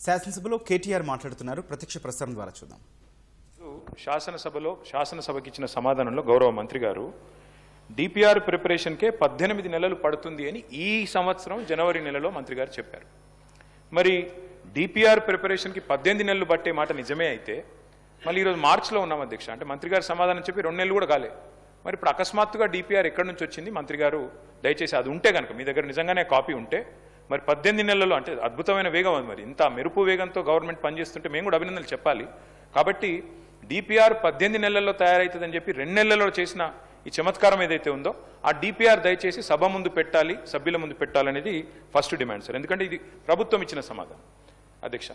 శాసనసభలో కేటీఆర్ మాట్లాడుతున్నారు. ప్రత్యక్ష ప్రసారం ద్వారా చూద్దాం. శాసనసభకి ఇచ్చిన సమాధానంలో గౌరవ మంత్రి గారు డిపిఆర్ ప్రిపరేషన్కే 18 నెలలు పడుతుంది అని ఈ సంవత్సరం జనవరి నెలలో మంత్రి గారు చెప్పారు. మరి డిపిఆర్ ప్రిపరేషన్కి 18 నెలలు పట్టే మాట నిజమే అయితే మళ్ళీ ఈరోజు మార్చిలో ఉన్నాం అధ్యక్ష. అంటే మంత్రి గారు సమాధానం చెప్పి 2 నెలలు కూడా కాలే. మరి ఇప్పుడు అకస్మాత్తుగా డిపిఆర్ ఎక్కడి నుంచి వచ్చింది? మంత్రి గారు దయచేసి అది ఉంటే కనుక మీ దగ్గర నిజంగానే కాపీ ఉంటే మరి 18 నెలల్లో అంటే అద్భుతమైన వేగం అది. మరి ఇంత మెరుపు వేగంతో గవర్నమెంట్ పనిచేస్తుంటే మేము కూడా అభినందనలు చెప్పాలి. కాబట్టి డిపిఆర్ 18 నెలల్లో తయారవుతుందని చెప్పి 2 నెలల్లో చేసిన ఈ చమత్కారం ఏదైతే ఉందో ఆ డిపిఆర్ దయచేసి సభ ముందు పెట్టాలి, సభ్యుల ముందు పెట్టాలనేది ఫస్ట్ డిమాండ్ సార్. ఎందుకంటే ఇది ప్రభుత్వం ఇచ్చిన సమాధానం అధ్యక్ష.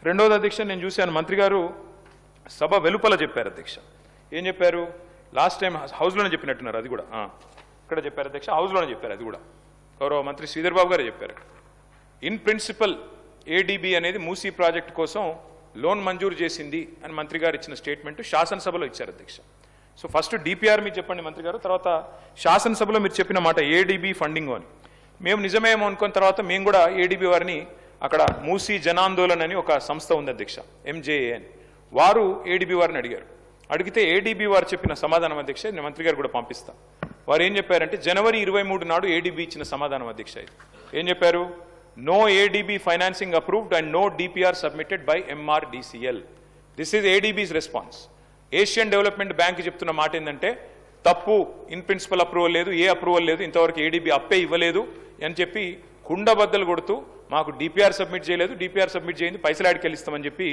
రెండవది అధ్యక్ష, నేను చూశాను మంత్రి గారు సభ వెలుపల చెప్పారు అధ్యక్ష. ఏం చెప్పారు? లాస్ట్ టైం హౌస్లోనే చెప్పినట్టున్నారు, అది కూడా ఇక్కడ చెప్పారు అధ్యక్ష, హౌస్లోనే చెప్పారు. అది కూడా గౌరవ మంత్రి శ్రీధర్ బాబు గారే చెప్పారు. ఇన్ ప్రిన్సిపల్ ఏడీబీ అనేది మూసీ ప్రాజెక్టు కోసం లోన్ మంజూరు చేసింది అని మంత్రి గారు ఇచ్చిన స్టేట్మెంట్ శాసనసభలో ఇచ్చారు అధ్యక్ష. సో ఫస్ట్ డిపిఆర్ మీరు చెప్పండి మంత్రి గారు, తర్వాత శాసనసభలో మీరు చెప్పిన మాట ఏడీబీ ఫండింగ్ అని మేము నిజమేమో అనుకున్న తర్వాత మేము కూడా ఏడీబీ వారిని అక్కడ మూసీ జనాందోళన్ అని ఒక సంస్థ ఉంది అధ్యక్ష, ఎంజేఏ అని, వారు ఏడీబీ వారిని అడిగారు. అడిగితే ఏడీబీ వారు చెప్పిన సమాధానం అధ్యక్ష నేను మంత్రి గారు కూడా పంపిస్తా. వారు ఏం చెప్పారంటే జనవరి 23 నాడు ఏడీబీ ఇచ్చిన సమాధానం అధ్యక్ష. ఏం చెప్పారు? No ADB financing approved and no DPR submitted by MRDCL. This is ADB's response. Asian Development Bank చెప్తున్న మాట ఏంటంటే తప్పు, ఇన్ ప్రిన్సిపల్ అప్రూవల్ లేదు, ఏ అప్రూవల్ లేదు, ఇంతవరకు ఏడీబీ అప్పే ఇవ్వలేదు అని చెప్పి కుండబద్దలు కొడుతూ మాకు డిపిఆర్ సబ్మిట్ చేయలేదు, డిపిఆర్ సబ్మిట్ చేయింది పైసలు ఆడికెళ్ళిస్తామని చెప్పి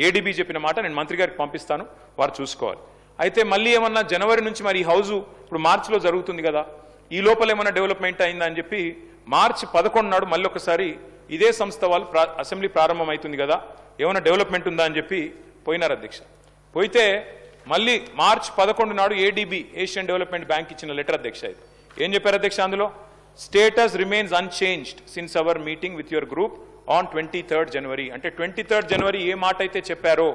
ఏడీబీ చెప్పిన మాట నేను మంత్రి గారికి పంపిస్తాను, వారు చూసుకోవాలి. అయితే మళ్ళీ ఏమన్నా జనవరి నుంచి మరి ఈ హౌజు ఇప్పుడు మార్చిలో జరుగుతుంది కదా, ఈ లోపల ఏమన్నా డెవలప్మెంట్ అయిందా అని చెప్పి మార్చి 11 నాడు మళ్ళీ ఒకసారి ఇదే సంస్థ వాళ్ళు అసెంబ్లీ ప్రారంభం అవుతుంది కదా ఏమైనా డెవలప్మెంట్ ఉందా అని చెప్పి పోయినారు అధ్యక్ష. పోయితే మళ్ళీ మార్చి 11 నాడు ఏడీబీ ఏషియన్ డెవలప్మెంట్ బ్యాంక్ ఇచ్చిన లెటర్ అధ్యక్ష. ఏం చెప్పారు అధ్యక్ష అందులో? Status remains unchanged since our meeting with your group on 23rd జనవరి. అంటే 23rd జనవరి ఏ మాట అయితే చెప్పారో,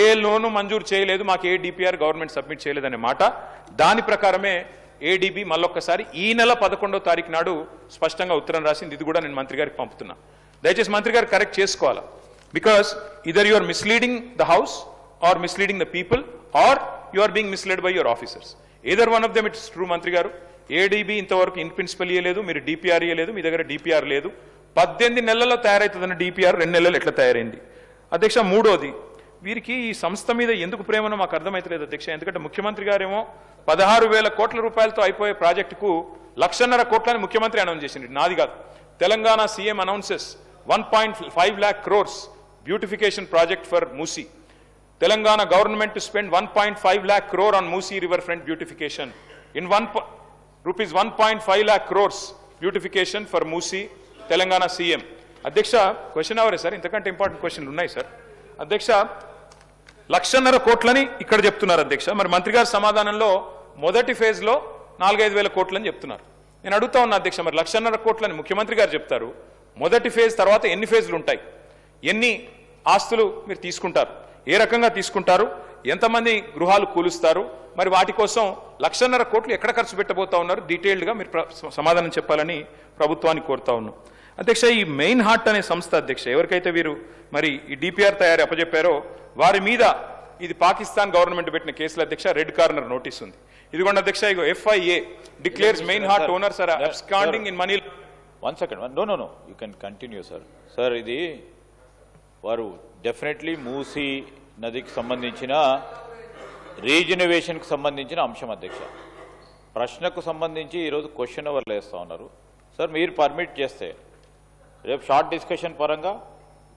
ఏ లోను మంజూరు చేయలేదు, మాకు ఏ డిపిఆర్ గవర్నమెంట్ సబ్మిట్ చేయలేదనే మాట, దాని ప్రకారమే ఏడీబీ మళ్ళొక్కసారి ఈ నెల 11వ తారీఖు నాడు స్పష్టంగా ఉత్తరం రాసింది. ఇది కూడా నేను మంత్రి గారికి పంపుతున్నా. దయచేసి మంత్రి గారు కరెక్ట్ చేసుకోవాలా. Because either you are misleading the house or misleading the people or you are being misled by your officers. Either one of them it's true మంత్రి గారు. ఏడీబీ ఇంతవరకు ఇన్ ప్రిన్సిపల్ ఇయ్యలేదు, మీరు డిపిఆర్ ఇయ్యలేదు, మీ దగ్గర డిపిఆర్ లేదు. 18 నెలల్లో తయారవుతుందన్న డిపిఆర్ 2 నెలలు ఎట్లా తయారైంది అధ్యక్ష? మూడోది, వీరికి ఈ సంస్థ మీద ఎందుకు ప్రేమనో మాకు అర్థమైతలేదు అధ్యక్ష. ఎందుకంటే ముఖ్యమంత్రి గారేమో 16,000 కోట్ల రూపాయలతో అయిపోయే ప్రాజెక్టుకు 1,50,000 కోట్లని ముఖ్యమంత్రి అనౌన్స్ చేసింది, నాది కాదు. Telangana CM announces 1.5 lakh crores beautification project for Musi. Telangana government to spend 1.5 lakh crore on Musi river front beautification. In rupees 1.5 lakh crores beautification for Musi, Telangana CM. అధ్యక్ష క్వశ్చన్ అవరే సార్, ఇంతకంటే ఇంపార్టెంట్ క్వశ్చన్లు ఉన్నాయి సార్. అధ్యక్ష 1,50,000 కోట్లని ఇక్కడ చెప్తున్నారు అధ్యక్ష. మరి మంత్రి గారి సమాధానంలో మొదటి ఫేజ్లో 4-5 కోట్లని చెప్తున్నారు. నేను అడుగుతా ఉన్నా అధ్యక్ష, మరి 1,50,000 కోట్లని ముఖ్యమంత్రి గారు చెప్తారు, మొదటి ఫేజ్ తర్వాత ఎన్ని ఫేజ్లు ఉంటాయి, ఎన్ని ఆస్తులు మీరు తీసుకుంటారు, ఏ రకంగా తీసుకుంటారు, ఎంతమంది గృహాలు కూలుస్తారు, మరి వాటి కోసం 1,50,000 కోట్లు ఎక్కడ ఖర్చు పెట్టబోతా ఉన్నారు, డీటెయిల్డ్గా మీరు సమాధానం చెప్పాలని ప్రభుత్వాన్ని కోరుతా ఉన్నాం అధ్యక్ష. ఈ మెయిన్ హార్ట్ అనే సంస్థ అధ్యక్ష, ఎవరికైతే వీరు మరి ఈ డిపిఆర్ తయారీ అప్పచెప్పారో వారి మీద ఇది పాకిస్తాన్ గవర్నమెంట్ పెట్టిన కేసుల అధ్యక్ష రెడ్ కార్నర్ నోటీస్ ఉంది. ఇదిగోండి అధ్యక్ష, ఇగో FIA declares main heart owners are absconding in money. One second, no you can continue sir. Sir ఇది వారు డెఫినెట్లీ మూసీ నదికి సంబంధించిన రీజనరేషన్కి సంబంధించిన అంశం అధ్యక్ష. ప్రశ్నకు సంబంధించి ఈరోజు క్వశ్చన్ అవర్లు వేస్తూ ఉన్నారు సార్. మీరు పర్మిట్ చేస్తే రేపు షార్ట్ డిస్కషన్ పరంగా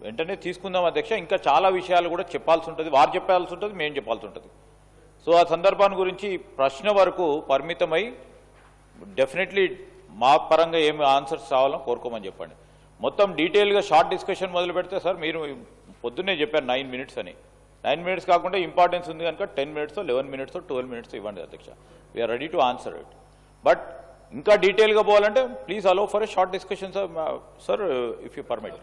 వెంటనే తీసుకుందాం అధ్యక్ష. ఇంకా చాలా విషయాలు కూడా చెప్పాల్సి ఉంటుంది, వారు చెప్పాల్సి ఉంటుంది, మేము చెప్పాల్సి ఉంటుంది. సో ఆ సందర్భాన్ని గురించి ప్రశ్న వరకు పరిమితమై డెఫినెట్లీ మా పరంగా ఏమి ఆన్సర్స్ రావాలని కోరుకోమని చెప్పండి. మొత్తం డీటెయిల్గా షార్ట్ డిస్కషన్ మొదలు పెడితే సార్ మీరు పొద్దున్నే చెప్పారు 9 minutes అని. 9 minutes కాకుండా ఇంపార్టెన్స్ ఉంది కనుక 10 minutes 11 minutes 12 minutes ఇవ్వండి అధ్యక్ష. We are ready to answer it. But ఇంకా డీటెయిల్గా పోవాలంటే please allow for a short discussion sir if you permit.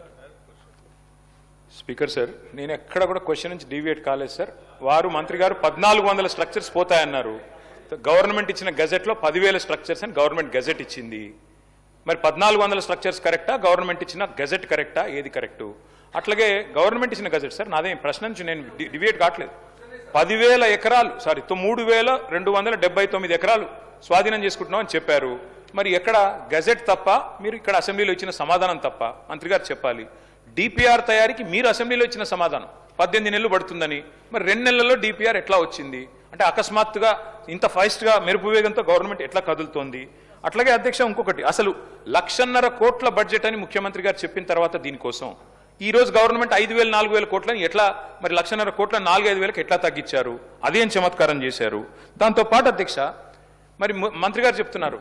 Speaker sir, నేను ఎక్కడ కూడా క్వశ్చన్ నుంచి డీవియేట్ కాలేదు సార్. వారు మంత్రి గారు 1,400 స్ట్రక్చర్స్ పోతాయన్నారు. గవర్నమెంట్ ఇచ్చిన గజెట్లో 10,000 స్ట్రక్చర్స్ అని గవర్నమెంట్ గజెట్ ఇచ్చింది. మరి 1,400 స్ట్రక్చర్స్ కరెక్టా, గవర్నమెంట్ ఇచ్చిన గజెట్ కరెక్టా, ఏది కరెక్టు? అట్లాగే గవర్నమెంట్ ఇచ్చిన గజెట్ సార్, నాదేం ప్రశ్న నుంచి నేను డిబేట్ కావట్లేదు. 10,000 ఎకరాలు 3,279 ఎకరాలు స్వాధీనం చేసుకుంటున్నాం అని చెప్పారు. మరి ఎక్కడ గజెట్ తప్ప, మీరు ఇక్కడ అసెంబ్లీలో ఇచ్చిన సమాధానం తప్ప మంత్రి గారు చెప్పాలి. డిపిఆర్ తయారీకి మీరు అసెంబ్లీలో ఇచ్చిన సమాధానం 18 నెలలు పడుతుందని, మరి 2 నెలల్లో డిపిఆర్ ఎట్లా వచ్చింది అంటే అకస్మాత్తుగా ఇంత ఫాస్ట్గా మెరుపు వేగంతో గవర్నమెంట్ ఎట్లా కదులుతోంది? అట్లాగే అధ్యక్ష ఇంకొకటి, అసలు 1,50,000 కోట్ల బడ్జెట్ అని ముఖ్యమంత్రి గారు చెప్పిన తర్వాత దీనికోసం ఈ రోజు గవర్నమెంట్ 5,000 4,000 కోట్లని ఎట్లా, మరి 1,50,000 కోట్ల 4-5 ఎట్లా తగ్గించారు? అదేం చమత్కారం చేశారు? దాంతోపాటు అధ్యక్ష, మరి మంత్రి గారు చెప్తున్నారు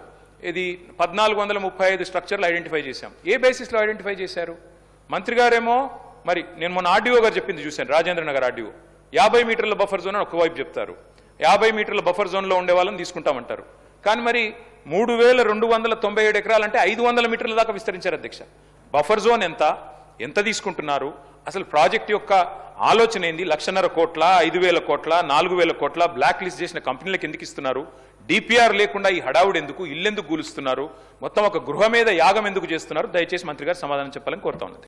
ఇది 1,435 స్ట్రక్చర్లు ఐడెంటిఫై చేశాం. ఏ బేసిస్లో ఐడెంటిఫై చేశారు? మంత్రి గారేమో, మరి నేను మొన్న ఆర్డీఓ గారు చెప్పింది చూశాను, రాజేంద్ర నగర్ ఆర్డీఓ, 50 మీటర్ల బఫర్ జోన్ అని ఒకవైపు చెప్తారు, 50 మీటర్ల బఫర్ జోన్లో ఉండే వాళ్ళని తీసుకుంటామంటారు. కానీ మరి 3,297 ఎకరాలంటే 500 మీటర్ల దాకా విస్తరించారు అధ్యక్ష. బఫర్ జోన్ ఎంత తీసుకుంటున్నారు? అసలు ప్రాజెక్ట్ యొక్క ఆలోచన ఏంది? 1,50,000 కోట్ల, 5,000 కోట్ల, 4,000 కోట్ల బ్లాక్ లిస్ట్ చేసిన కంపెనీలకు ఎందుకు ఇస్తున్నారు? డిపిఆర్ లేకుండా ఈ హడావుడు ఎందుకు? ఇల్లెందుకు కూలుస్తున్నారు? మొత్తం ఒక గృహ మీద యాగం ఎందుకు చేస్తున్నారు? దయచేసి మంత్రి గారు సమాధానం చెప్పాలని కోరుతా ఉన్నది.